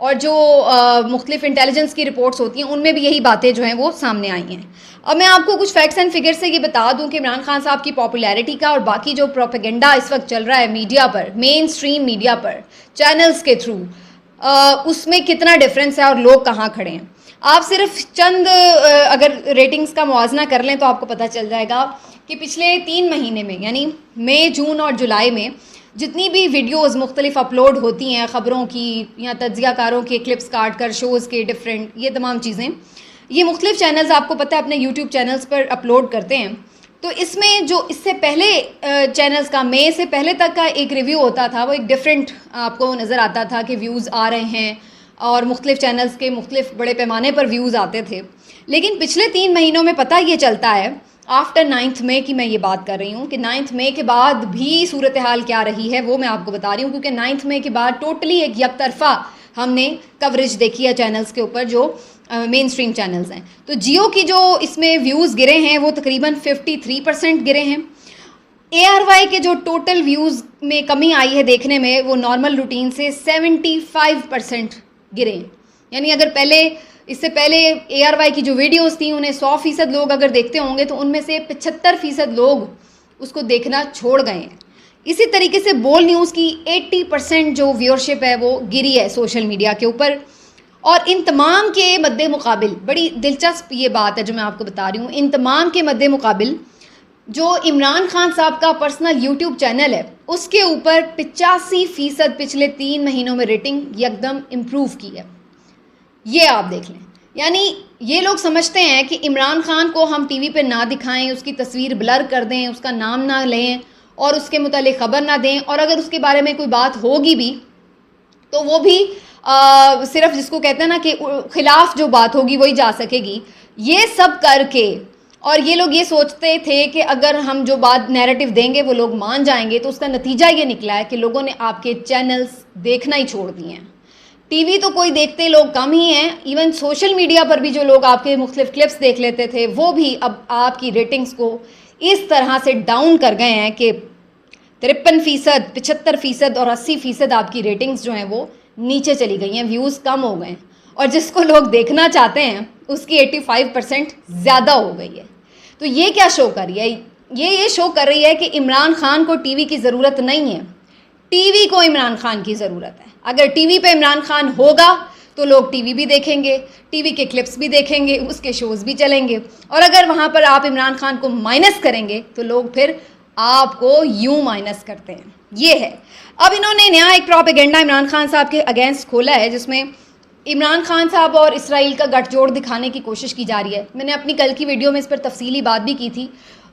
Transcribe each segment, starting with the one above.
اور جو مختلف انٹیلیجنس کی رپورٹس ہوتی ہیں ان میں بھی یہی باتیں جو ہیں وہ سامنے آئی ہیں. اب میں آپ کو کچھ فیکٹس اینڈ فگر سے یہ بتا دوں کہ عمران خان صاحب کی پاپولیرٹی کا اور باقی جو پروپیگنڈا اس وقت چل رہا ہے میڈیا پر، مین اسٹریم میڈیا پر، چینلز کے تھرو، اس میں کتنا ڈفرینس ہے اور لوگ کہاں کھڑے ہیں. آپ صرف چند اگر ریٹنگز کا موازنہ کر لیں تو آپ کو پتہ چل جائے گا کہ پچھلے 3 مہینے میں یعنی مئی، جون اور جولائی میں جتنی بھی ویڈیوز مختلف اپلوڈ ہوتی ہیں خبروں کی یا تجزیہ کاروں کے کلپس کاٹ کر شوز کے ڈفرینٹ، یہ تمام چیزیں یہ مختلف چینلز آپ کو پتہ ہے اپنے یوٹیوب چینلز پر اپلوڈ کرتے ہیں. تو اس میں جو اس سے پہلے چینلز کا مئی سے پہلے تک کا ایک ریویو ہوتا تھا وہ ایک ڈفرینٹ آپ کو نظر آتا تھا کہ ویوز آ رہے ہیں اور مختلف چینلز کے مختلف بڑے پیمانے پر ویوز آتے تھے. لیکن پچھلے 3 مہینوں میں پتہ یہ چلتا ہے آفٹر 9 مئی کی میں یہ بات کر رہی ہوں کہ 9 مئی کے بعد بھی صورتحال کیا رہی ہے وہ میں آپ کو بتا رہی ہوں، کیونکہ 9 مئی کے بعد ٹوٹلی ایک یک طرفہ ہم نے کوریج دیکھی ہے چینلز کے اوپر جو مین اسٹریم چینلز ہیں. تو جیو کی جو اس میں ویوز گرے ہیں وہ تقریباً 53% گرے ہیں. ARY کے جو ٹوٹل ویوز میں کمی آئی ہے دیکھنے میں وہ نارمل روٹین سے 75% گرے ہیں. یعنی اگر اس سے پہلے ARY کی جو ویڈیوز تھیں انہیں 100% لوگ اگر دیکھتے ہوں گے تو ان میں سے 75% لوگ اس کو دیکھنا چھوڑ گئے ہیں. اسی طریقے سے بول نیوز کی 80% جو ویورشپ ہے وہ گری ہے سوشل میڈیا کے اوپر. اور ان تمام کے مد مقابل بڑی دلچسپ یہ بات ہے جو میں آپ کو بتا رہی ہوں، ان تمام کے مد مقابل جو عمران خان صاحب کا پرسنل یوٹیوب چینل ہے اس کے اوپر 85% پچھلے 3 مہینوں میں ریٹنگ یکدم امپروو کی ہے. یہ آپ دیکھ لیں. یعنی یہ لوگ سمجھتے ہیں کہ عمران خان کو ہم ٹی وی پہ نہ دکھائیں، اس کی تصویر بلر کر دیں، اس کا نام نہ لیں اور اس کے متعلق خبر نہ دیں، اور اگر اس کے بارے میں کوئی بات ہوگی بھی تو وہ بھی صرف جس کو کہتے ہیں نا کہ خلاف جو بات ہوگی وہی جا سکے گی. یہ سب کر کے اور یہ لوگ یہ سوچتے تھے کہ اگر ہم جو بات نیریٹو دیں گے وہ لوگ مان جائیں گے، تو اس کا نتیجہ یہ نکلا ہے کہ لوگوں نے آپ کے چینلز دیکھنا ہی چھوڑ دیے ہیں. ٹی وی تو کوئی دیکھتے لوگ کم ہی ہیں، ایون سوشل میڈیا پر بھی جو لوگ آپ کے مختلف کلپس دیکھ لیتے تھے وہ بھی اب آپ کی ریٹنگز کو اس طرح سے ڈاؤن کر گئے ہیں کہ 53%، 75% اور 80% آپ کی ریٹنگز جو ہیں وہ نیچے چلی گئی ہیں، ویوز کم ہو گئے ہیں، اور جس کو لوگ دیکھنا چاہتے ہیں اس کی 85% زیادہ ہو گئی ہے. تو یہ کیا شو کر رہی ہے؟ یہ شو کر رہی ہے کہ عمران خان کو ٹی وی کی ضرورت نہیں ہے، ٹی وی کو عمران خان کی ضرورت ہے. اگر ٹی وی پہ عمران خان ہوگا تو لوگ ٹی وی بھی دیکھیں گے، ٹی وی کے کلپس بھی دیکھیں گے، اس کے شوز بھی چلیں گے. اور اگر وہاں پر آپ عمران خان کو مائنس کریں گے تو لوگ پھر آپ کو یوں مائنس کرتے ہیں. یہ ہے. اب انہوں نے نیا ایک پروپیگنڈا عمران خان صاحب کے اگینسٹ کھولا ہے جس میں عمران خان صاحب اور اسرائیل کا گٹھ جوڑ دکھانے کی کوشش کی جا رہی ہے. میں نے اپنی کل کی ویڈیو میں اس پر تفصیلی بات بھی کی تھی،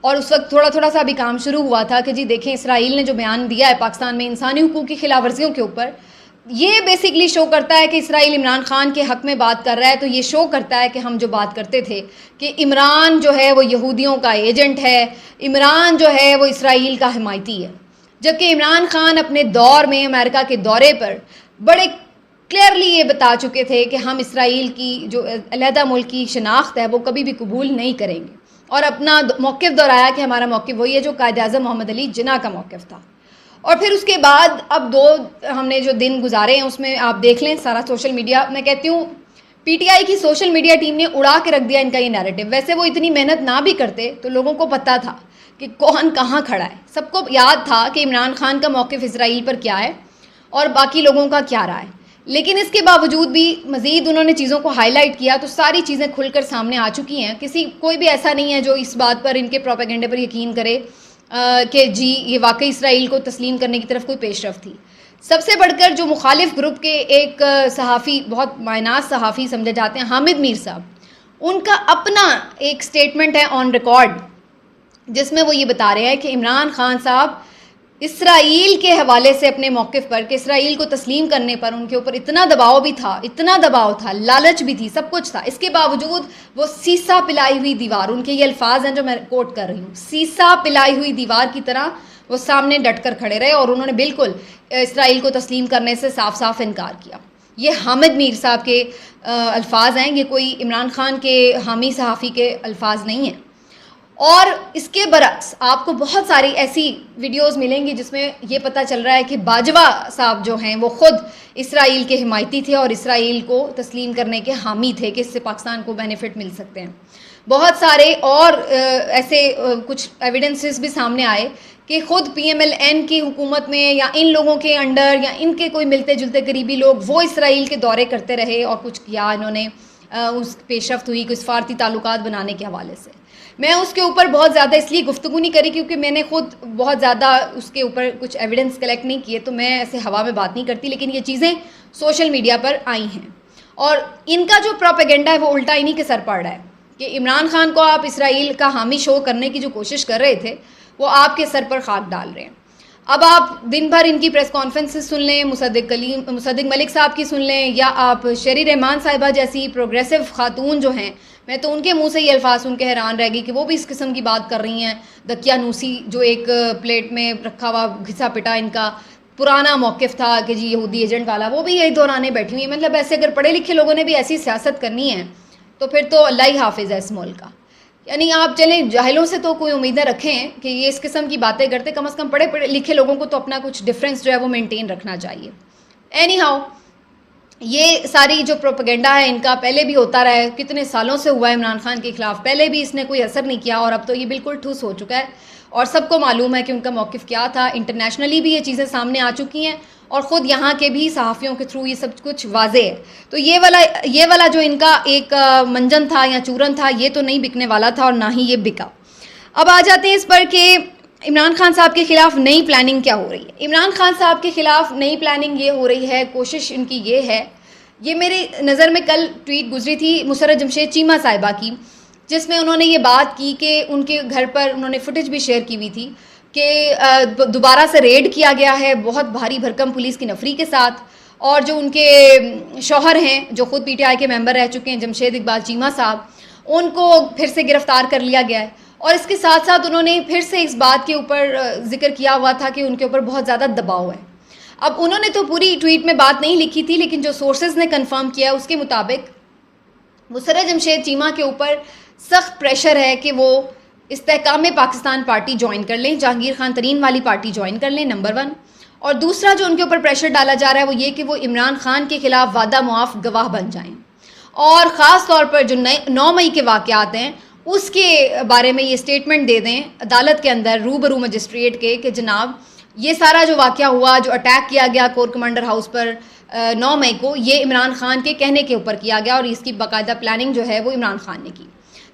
اور اس وقت تھوڑا سا بھی کام شروع ہوا تھا کہ جی دیکھیں اسرائیل نے جو بیان دیا ہے پاکستان میں انسانی حقوق کی خلاف ورزیوں کے اوپر، یہ بیسکلی شو کرتا ہے کہ اسرائیل عمران خان کے حق میں بات کر رہا ہے. تو یہ شو کرتا ہے کہ ہم جو بات کرتے تھے کہ عمران جو ہے وہ یہودیوں کا ایجنٹ ہے، عمران جو ہے وہ اسرائیل کا حمایتی ہے. جبکہ عمران خان اپنے دور میں امریکہ کے دورے پر بڑے کلیئرلی یہ بتا چکے تھے کہ ہم اسرائیل کی جو علیحدہ ملک کی شناخت ہے وہ کبھی بھی قبول نہیں کریں گے، اور اپنا موقف دہرایا کہ ہمارا موقف وہی ہے جو قائد اعظم محمد علی جناح کا موقف تھا. اور پھر اس کے بعد اب ہم نے جو دن گزارے ہیں اس میں آپ دیکھ لیں سارا سوشل میڈیا، میں کہتی ہوں پی ٹی آئی کی سوشل میڈیا ٹیم نے اڑا کے رکھ دیا ان کا یہ نیریٹو. ویسے وہ اتنی محنت نہ بھی کرتے تو لوگوں کو پتہ تھا کہ کون کہاں کھڑا ہے. سب کو یاد تھا کہ عمران خان کا موقف اسرائیل پر کیا ہے اور باقی لوگوں کا کیا رہا ہے. لیکن اس کے باوجود بھی مزید انہوں نے چیزوں کو ہائی لائٹ کیا تو ساری چیزیں کھل کر سامنے آ چکی ہیں. کوئی بھی ایسا نہیں ہے جو اس بات پر ان کے پروپیگنڈے پر یقین کرے کہ جی یہ واقعی اسرائیل کو تسلیم کرنے کی طرف کوئی پیش رفت تھی. سب سے بڑھ کر جو مخالف گروپ کے ایک صحافی، بہت معناس صحافی سمجھے جاتے ہیں، حامد میر صاحب، ان کا اپنا ایک سٹیٹمنٹ ہے آن ریکارڈ جس میں وہ یہ بتا رہے ہیں کہ عمران خان صاحب اسرائیل کے حوالے سے اپنے موقف پر کہ اسرائیل کو تسلیم کرنے پر ان کے اوپر اتنا دباؤ بھی تھا، اتنا دباؤ تھا، لالچ بھی تھی، سب کچھ تھا، اس کے باوجود وہ سیسا پلائی ہوئی دیوار، ان کے یہ الفاظ ہیں جو میں کوٹ کر رہی ہوں، سیسا پلائی ہوئی دیوار کی طرح وہ سامنے ڈٹ کر کھڑے رہے اور انہوں نے بالکل اسرائیل کو تسلیم کرنے سے صاف صاف انکار کیا. یہ حامد میر صاحب کے الفاظ ہیں، یہ کوئی عمران خان کے حامی صحافی کے الفاظ نہیں ہیں. اور اس کے برعکس آپ کو بہت ساری ایسی ویڈیوز ملیں گی جس میں یہ پتہ چل رہا ہے کہ باجوہ صاحب جو ہیں وہ خود اسرائیل کے حمایتی تھے اور اسرائیل کو تسلیم کرنے کے حامی تھے کہ اس سے پاکستان کو بینیفٹ مل سکتے ہیں. بہت سارے اور ایسے کچھ ایویڈنسز بھی سامنے آئے کہ خود پی ایم ایل این کی حکومت میں یا ان لوگوں کے انڈر یا ان کے کوئی ملتے جلتے قریبی لوگ وہ اسرائیل کے دورے کرتے رہے اور کچھ کیا انہوں نے, اس پیش رفت ہوئی کچھ سفارتی تعلقات بنانے کے حوالے سے. میں اس کے اوپر بہت زیادہ اس لیے گفتگو نہیں کری کیونکہ میں نے خود بہت زیادہ اس کے اوپر کچھ ایویڈنس کلیکٹ نہیں کیے, تو میں ایسے ہوا میں بات نہیں کرتی, لیکن یہ چیزیں سوشل میڈیا پر آئی ہیں اور ان کا جو پروپیگنڈا ہے وہ الٹا انہی کے سر پڑ رہا ہے کہ عمران خان کو آپ اسرائیل کا حامی شو کرنے کی جو کوشش کر رہے تھے وہ آپ کے سر پر خاک ڈال رہے ہیں. اب آپ دن بھر ان کی پریس کانفرنسز سن لیں, مصدق ملک صاحب کی سن لیں, یا آپ شیری رحمان صاحبہ جیسی پروگریسو خاتون جو ہیں, میں تو ان کے منہ سے یہ الفاظ سن کے حیران رہ گئی کہ وہ بھی اس قسم کی بات کر رہی ہیں. دقیانوسی جو ایک پلیٹ میں رکھا ہوا گھسا پٹا ان کا پرانا موقف تھا کہ جی یہودی ایجنٹ والا, وہ بھی یہی دہرانے بیٹھی ہوئی ہیں. مطلب ایسے اگر پڑھے لکھے لوگوں نے بھی ایسی سیاست کرنی ہے تو پھر تو اللہ ہی حافظ ہے اس ملک کا. یعنی آپ چلیں جاہلوں سے تو کوئی امیدیں رکھیں کہ یہ اس قسم کی باتیں کرتے, کم از کم پڑھے لکھے لوگوں کو تو اپنا کچھ ڈفرینس جو ہے وہ مینٹین رکھنا چاہیے. اینی ہاؤ, یہ ساری جو پروپیگنڈا ہے ان کا پہلے بھی ہوتا رہا ہے, کتنے سالوں سے ہوا ہے عمران خان کے خلاف, پہلے بھی اس نے کوئی اثر نہیں کیا اور اب تو یہ بالکل ٹھوس ہو چکا ہے اور سب کو معلوم ہے کہ ان کا موقف کیا تھا. انٹرنیشنلی بھی یہ چیزیں سامنے آ چکی ہیں اور خود یہاں کے بھی صحافیوں کے تھرو یہ سب کچھ واضح ہے. تو یہ والا جو ان کا ایک منجن تھا یا چورن تھا یہ تو نہیں بکنے والا تھا اور نہ ہی یہ بکا. اب آ جاتے ہیں اس پر کہ عمران خان صاحب کے خلاف نئی پلاننگ کیا ہو رہی ہے. عمران خان صاحب کے خلاف نئی پلاننگ یہ ہو رہی ہے, کوشش ان کی یہ ہے, یہ میری نظر میں کل ٹویٹ گزری تھی مسرت جمشید چیمہ صاحبہ کی, جس میں انہوں نے یہ بات کی کہ ان کے گھر پر انہوں نے فوٹیج بھی شیئر کی ہوئی تھی کہ دوبارہ سے ریڈ کیا گیا ہے بہت بھاری بھرکم پولیس کی نفری کے ساتھ, اور جو ان کے شوہر ہیں جو خود پی ٹی آئی کے ممبر رہ چکے ہیں جمشید اقبال چیمہ صاحب, ان کو پھر سے گرفتار کر لیا گیا ہے. اور اس کے ساتھ ساتھ انہوں نے پھر سے اس بات کے اوپر ذکر کیا ہوا تھا کہ ان کے اوپر بہت زیادہ دباؤ ہے. اب انہوں نے تو پوری ٹویٹ میں بات نہیں لکھی تھی, لیکن جو سورسز نے کنفرم کیا اس کے مطابق مسرت جمشید چیمہ کے اوپر سخت پریشر ہے کہ وہ استحکام پاکستان پارٹی جوائن کر لیں, جہانگیر خان ترین والی پارٹی جوائن کر لیں, نمبر 1. اور دوسرا جو ان کے اوپر پریشر ڈالا جا رہا ہے وہ یہ کہ وہ عمران خان کے خلاف وعدہ معاف گواہ بن جائیں, اور خاص طور پر جو 9 مئی کے واقعات ہیں اس کے بارے میں یہ اسٹیٹمنٹ دے دیں عدالت کے اندر روبرو مجسٹریٹ کے کہ جناب یہ سارا جو واقعہ ہوا, جو اٹیک کیا گیا کور کمانڈر ہاؤس پر 9 مئی کو, یہ عمران خان کے کہنے کے اوپر کیا گیا اور اس کی باقاعدہ پلاننگ جو ہے وہ عمران خان نے کی.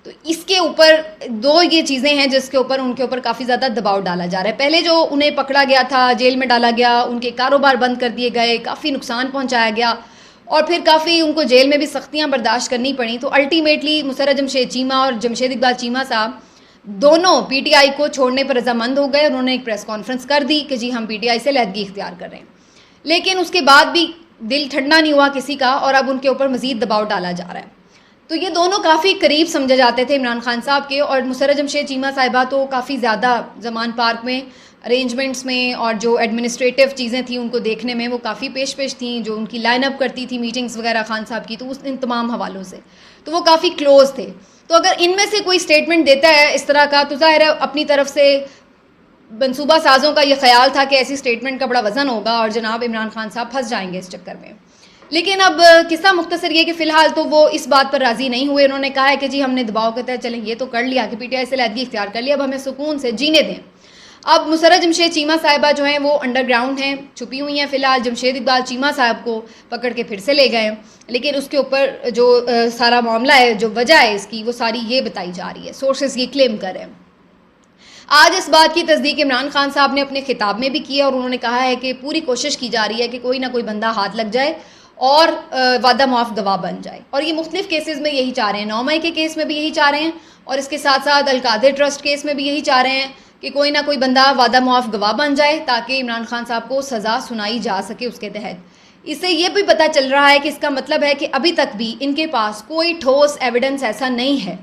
تو اس کے اوپر 2 یہ چیزیں ہیں جس کے اوپر ان کے اوپر کافی زیادہ دباؤ ڈالا جا رہا ہے. پہلے جو انہیں پکڑا گیا تھا, جیل میں ڈالا گیا, ان کے کاروبار بند کر دیے گئے, کافی نقصان پہنچایا گیا اور پھر کافی ان کو جیل میں بھی سختیاں برداشت کرنی پڑیں. تو الٹیمیٹلی مسرت جمشید چیمہ اور جمشید اقبال چیمہ صاحب دونوں پی ٹی آئی کو چھوڑنے پر رضامند ہو گئے. انہوں نے ایک پریس کانفرنس کر دی کہ جی ہم پی ٹی آئی سے علیحدگی اختیار کر رہے ہیں, لیکن اس کے بعد بھی دل ٹھنڈا نہیں ہوا کسی کا اور اب ان کے اوپر مزید دباؤ ڈالا جا رہا ہے. تو یہ دونوں کافی قریب سمجھے جاتے تھے عمران خان صاحب کے, اور مسرت جمشید چیمہ صاحبہ تو کافی زیادہ زمان پارک میں ارینجمنٹس میں اور جو ایڈمنسٹریٹو چیزیں تھیں ان کو دیکھنے میں وہ کافی پیش تھیں, جو ان کی لائن اپ کرتی تھی میٹنگز وغیرہ خان صاحب کی, تو ان تمام حوالوں سے تو وہ کافی کلوز تھے. تو اگر ان میں سے کوئی اسٹیٹمنٹ دیتا ہے اس طرح کا تو ظاہر ہے اپنی طرف سے منصوبہ سازوں کا یہ خیال تھا کہ ایسی اسٹیٹمنٹ کا بڑا وزن ہوگا اور جناب عمران خان صاحب پھنس جائیں گے اس چکر میں. لیکن اب قصہ مختصر یہ کہ فی الحال تو وہ اس بات پر راضی نہیں ہوئے. انہوں نے کہا ہے کہ جی ہم نے دباؤ کے تحت چلیں یہ تو کر لیا کہ پی ٹی آئی سے علیحدگی اختیار کر لیا, اب ہمیں سکون سے جینے دیں. اب مسرت جمشید چیمہ صاحبہ جو ہیں وہ انڈر گراؤنڈ ہیں, چھپی ہوئی ہیں فی الحال. جمشید اقبال چیمہ صاحب کو پکڑ کے پھر سے لے گئے, لیکن اس کے اوپر جو سارا معاملہ ہے, جو وجہ ہے اس کی, وہ ساری یہ بتائی جا رہی ہے, سورسز یہ کلیم کر رہے ہیں. آج اس بات کی تصدیق عمران خان صاحب نے اپنے خطاب میں بھی کی ہے اور انہوں نے کہا ہے کہ پوری کوشش کی جا رہی ہے کہ کوئی نہ کوئی بندہ ہاتھ لگ جائے اور وعدہ معاف گواہ بن جائے. اور یہ مختلف کیسز میں یہی چاہ رہے ہیں, 9 مئی کے کیس میں بھی یہی چاہ رہے ہیں اور اس کے ساتھ ساتھ القادر ٹرسٹ کیس میں بھی یہی چاہ رہے ہیں کہ کوئی نہ کوئی بندہ وعدہ معاف گواہ بن جائے تاکہ عمران خان صاحب کو سزا سنائی جا سکے اس کے تحت. اس سے یہ بھی پتہ چل رہا ہے کہ اس کا مطلب ہے کہ ابھی تک بھی ان کے پاس کوئی ٹھوس ایویڈنس ایسا نہیں ہے,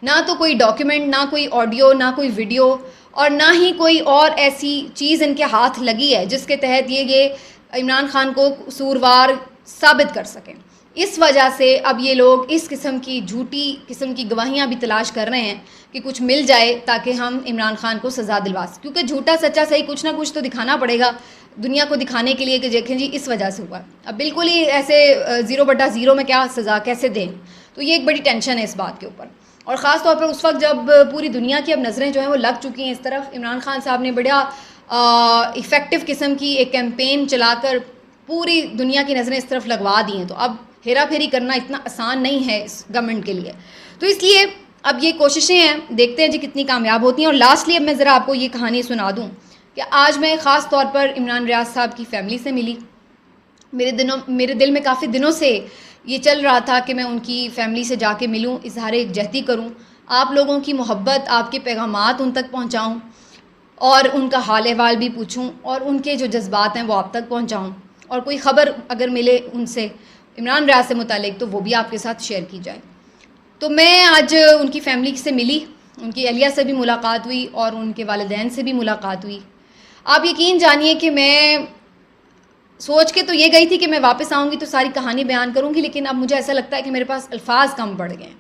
نہ تو کوئی ڈاکیومنٹ, نہ کوئی آڈیو, نہ کوئی ویڈیو, اور نہ ہی کوئی اور ایسی چیز ان کے ہاتھ لگی ہے جس کے تحت یہ عمران خان کو قصوروار ثابت کر سکیں. اس وجہ سے اب یہ لوگ اس قسم کی جھوٹی قسم کی گواہیاں بھی تلاش کر رہے ہیں کہ کچھ مل جائے تاکہ ہم عمران خان کو سزا دلوا سکیں، کیونکہ جھوٹا سچا صحیح کچھ نہ کچھ تو دکھانا پڑے گا دنیا کو دکھانے کے لیے کہ دیکھیں جی اس وجہ سے ہوا۔ اب بالکل ہی ایسے 0/0 میں کیا سزا کیسے دیں، تو یہ ایک بڑی ٹینشن ہے اس بات کے اوپر، اور خاص طور پر اس وقت جب پوری دنیا کی اب نظریں جو ہیں وہ لگ چکی ہیں اس طرف۔ عمران خان صاحب نے بڑا افیکٹو قسم کی ایک کیمپین چلا کر پوری دنیا کی نظریں اس طرف لگوا دی ہیں، تو اب ہیرا پھیری کرنا اتنا آسان نہیں ہے اس گورنمنٹ کے لیے، تو اس لیے اب یہ کوششیں ہیں، دیکھتے ہیں جی کتنی کامیاب ہوتی ہیں۔ اور لاسٹلی اب میں ذرا آپ کو یہ کہانی سنا دوں کہ آج میں خاص طور پر عمران ریاض صاحب کی فیملی سے ملی۔ میرے دل میں کافی دنوں سے یہ چل رہا تھا کہ میں ان کی فیملی سے جا کے ملوں، اظہار یکجہتی کروں، آپ لوگوں کی محبت، آپ کے پیغامات ان تک پہنچاؤں، اور ان کا حال احوال بھی پوچھوں، اور ان کے جو جذبات ہیں وہ آپ تک پہنچاؤں، اور کوئی خبر اگر ملے ان سے عمران ریاض سے متعلق تو وہ بھی آپ کے ساتھ شیئر کی جائے۔ تو میں آج ان کی فیملی سے ملی، ان کی اہلیہ سے بھی ملاقات ہوئی اور ان کے والدین سے بھی ملاقات ہوئی۔ آپ یقین جانیے کہ میں سوچ کے تو یہ گئی تھی کہ میں واپس آؤں گی تو ساری کہانی بیان کروں گی، لیکن اب مجھے ایسا لگتا ہے کہ میرے پاس الفاظ کم پڑ گئے ہیں۔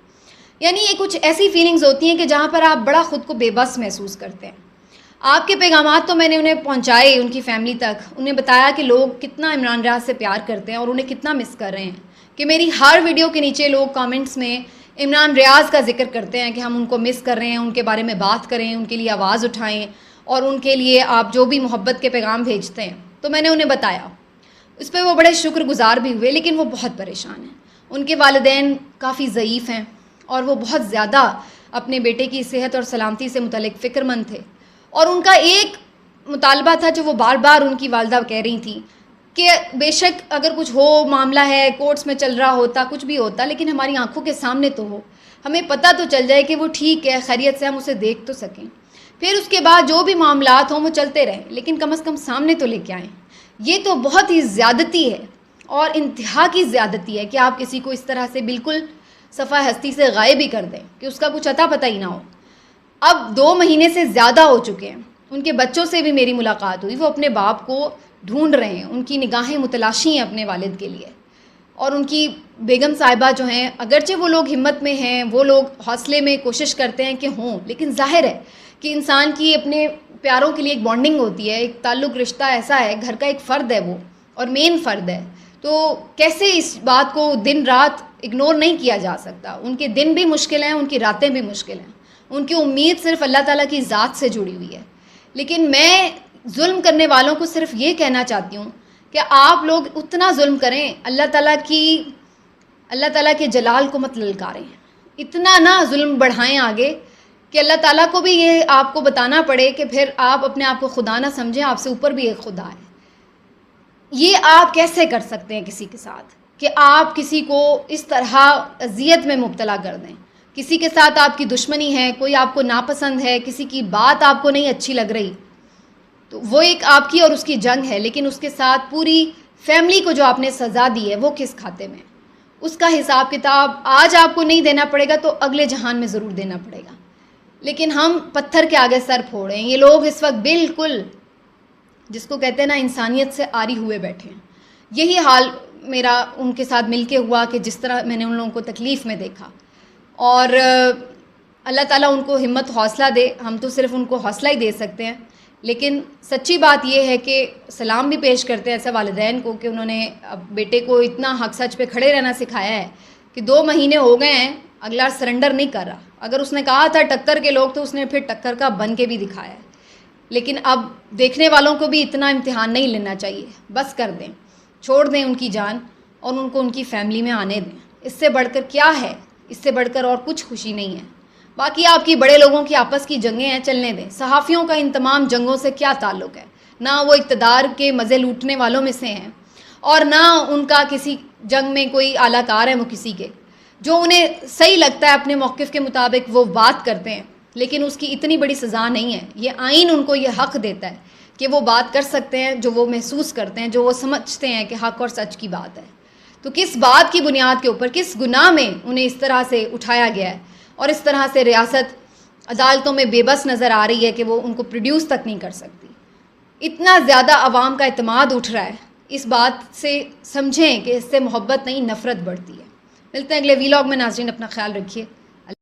یعنی یہ کچھ ایسی فیلنگز ہوتی ہیں کہ جہاں پر آپ بڑا خود کو بے بس محسوس کرتے ہیں۔ آپ کے پیغامات تو میں نے انہیں پہنچائے ان کی فیملی تک، انہیں بتایا کہ لوگ کتنا عمران ریاض سے پیار کرتے ہیں اور انہیں کتنا مس کر رہے ہیں، کہ میری ہر ویڈیو کے نیچے لوگ کامنٹس میں عمران ریاض کا ذکر کرتے ہیں کہ ہم ان کو مس کر رہے ہیں، ان کے بارے میں بات کریں، ان کے لیے آواز اٹھائیں، اور ان کے لیے آپ جو بھی محبت کے پیغام بھیجتے ہیں۔ تو میں نے انہیں بتایا، اس پہ وہ بڑے شکر گزار بھی ہوئے، لیکن وہ بہت پریشان ہیں۔ ان کے والدین کافی ضعیف ہیں اور وہ بہت زیادہ اپنے بیٹے کی صحت اور سلامتی سے متعلق فکر مند تھے، اور ان کا ایک مطالبہ تھا جو وہ بار بار ان کی والدہ کہہ رہی تھیں کہ بے شک اگر کچھ ہو، معاملہ ہے کورٹس میں چل رہا ہوتا، کچھ بھی ہوتا، لیکن ہماری آنکھوں کے سامنے تو ہو، ہمیں پتہ تو چل جائے کہ وہ ٹھیک ہے، خیریت سے ہم اسے دیکھ تو سکیں، پھر اس کے بعد جو بھی معاملات ہوں وہ چلتے رہیں، لیکن کم از کم سامنے تو لے کے آئیں۔ یہ تو بہت ہی زیادتی ہے، اور انتہا کی زیادتی ہے کہ آپ کسی کو اس طرح سے بالکل صفحہ ہستی سے غائب ہی کر دیں کہ اس کا کچھ اتا پتہ ہی نہ ہو۔ اب 2 مہینے سے زیادہ ہو چکے ہیں، ان کے بچوں سے بھی میری ملاقات ہوئی، وہ اپنے باپ کو ڈھونڈ رہے ہیں، ان کی نگاہیں متلاشی ہیں اپنے والد کے لیے، اور ان کی بیگم صاحبہ جو ہیں، اگرچہ وہ لوگ ہمت میں ہیں، وہ لوگ حوصلے میں کوشش کرتے ہیں کہ ہوں، لیکن ظاہر ہے کہ انسان کی اپنے پیاروں کے لیے ایک بانڈنگ ہوتی ہے، ایک تعلق رشتہ ایسا ہے، گھر کا ایک فرد ہے وہ، اور مین فرد ہے، تو کیسے اس بات کو دن رات اگنور نہیں کیا جا سکتا۔ ان کے دن بھی مشکل ہیں، ان کی راتیں بھی مشکل ہیں، ان کی امید صرف اللہ تعالیٰ کی ذات سے جڑی ہوئی ہے۔ لیکن میں ظلم کرنے والوں کو صرف یہ کہنا چاہتی ہوں کہ آپ لوگ اتنا ظلم کریں، اللہ تعالیٰ کے جلال کو مت للکاریں، اتنا نہ ظلم بڑھائیں آگے کہ اللہ تعالیٰ کو بھی یہ آپ کو بتانا پڑے کہ پھر آپ اپنے آپ کو خدا نہ سمجھیں، آپ سے اوپر بھی ایک خدا ہے۔ یہ آپ کیسے کر سکتے ہیں کسی کے ساتھ کہ آپ کسی کو اس طرح اذیت میں مبتلا کر دیں؟ کسی کے ساتھ آپ کی دشمنی ہے، کوئی آپ کو ناپسند ہے، کسی کی بات آپ کو نہیں اچھی لگ رہی، تو وہ ایک آپ کی اور اس کی جنگ ہے، لیکن اس کے ساتھ پوری فیملی کو جو آپ نے سزا دی ہے وہ کس کھاتے میں؟ اس کا حساب کتاب آج آپ کو نہیں دینا پڑے گا تو اگلے جہان میں ضرور دینا پڑے گا۔ لیکن ہم پتھر کے آگے سر پھوڑے ہیں، یہ لوگ اس وقت بالکل جس کو کہتے ہیں نا انسانیت سے آری ہوئے بیٹھے ہیں۔ یہی حال میرا ان کے ساتھ مل کے ہوا کہ جس طرح میں نے ان لوگوں کو تکلیف میں دیکھا، اور اللہ تعالیٰ ان کو ہمت حوصلہ دے، ہم تو صرف ان کو حوصلہ ہی دے سکتے ہیں۔ لیکن سچی بات یہ ہے کہ سلام بھی پیش کرتے ہیں ایسے والدین کو کہ انہوں نے اب بیٹے کو اتنا حق سچ پہ کھڑے رہنا سکھایا ہے کہ 2 مہینے ہو گئے ہیں، اگلا سرنڈر نہیں کر رہا۔ اگر اس نے کہا تھا ٹکر کے لوگ تو اس نے پھر ٹکر کا بن کے بھی دکھایا ہے، لیکن اب دیکھنے والوں کو بھی اتنا امتحان نہیں لینا چاہیے، بس کر دیں، چھوڑ دیں ان کی جان، اور ان کو ان کی فیملی میں آنے دیں۔ اس سے بڑھ کر کیا ہے؟ اس سے بڑھ کر اور کچھ خوشی نہیں ہے۔ باقی آپ کی بڑے لوگوں کی آپس کی جنگیں ہیں، چلنے دیں۔ صحافیوں کا ان تمام جنگوں سے کیا تعلق ہے؟ نہ وہ اقتدار کے مزے لوٹنے والوں میں سے ہیں، اور نہ ان کا کسی جنگ میں کوئی اعلیٰ کار ہے وہ کسی کے۔ جو انہیں صحیح لگتا ہے اپنے موقف کے مطابق وہ بات کرتے ہیں، لیکن اس کی اتنی بڑی سزا نہیں ہے۔ یہ آئین ان کو یہ حق دیتا ہے کہ وہ بات کر سکتے ہیں جو وہ محسوس کرتے ہیں، جو وہ سمجھتے ہیں کہ حق اور سچ کی بات ہے۔ تو کس بات کی بنیاد کے اوپر، کس گناہ میں انہیں اس طرح سے اٹھایا گیا ہے، اور اس طرح سے ریاست عدالتوں میں بے بس نظر آ رہی ہے کہ وہ ان کو پروڈیوس تک نہیں کر سکتی؟ اتنا زیادہ عوام کا اعتماد اٹھ رہا ہے، اس بات سے سمجھیں کہ اس سے محبت نہیں نفرت بڑھتی ہے. ملتے ہیں اگلے ویلاگ میں. ناظرین اپنا خیال رکھیے.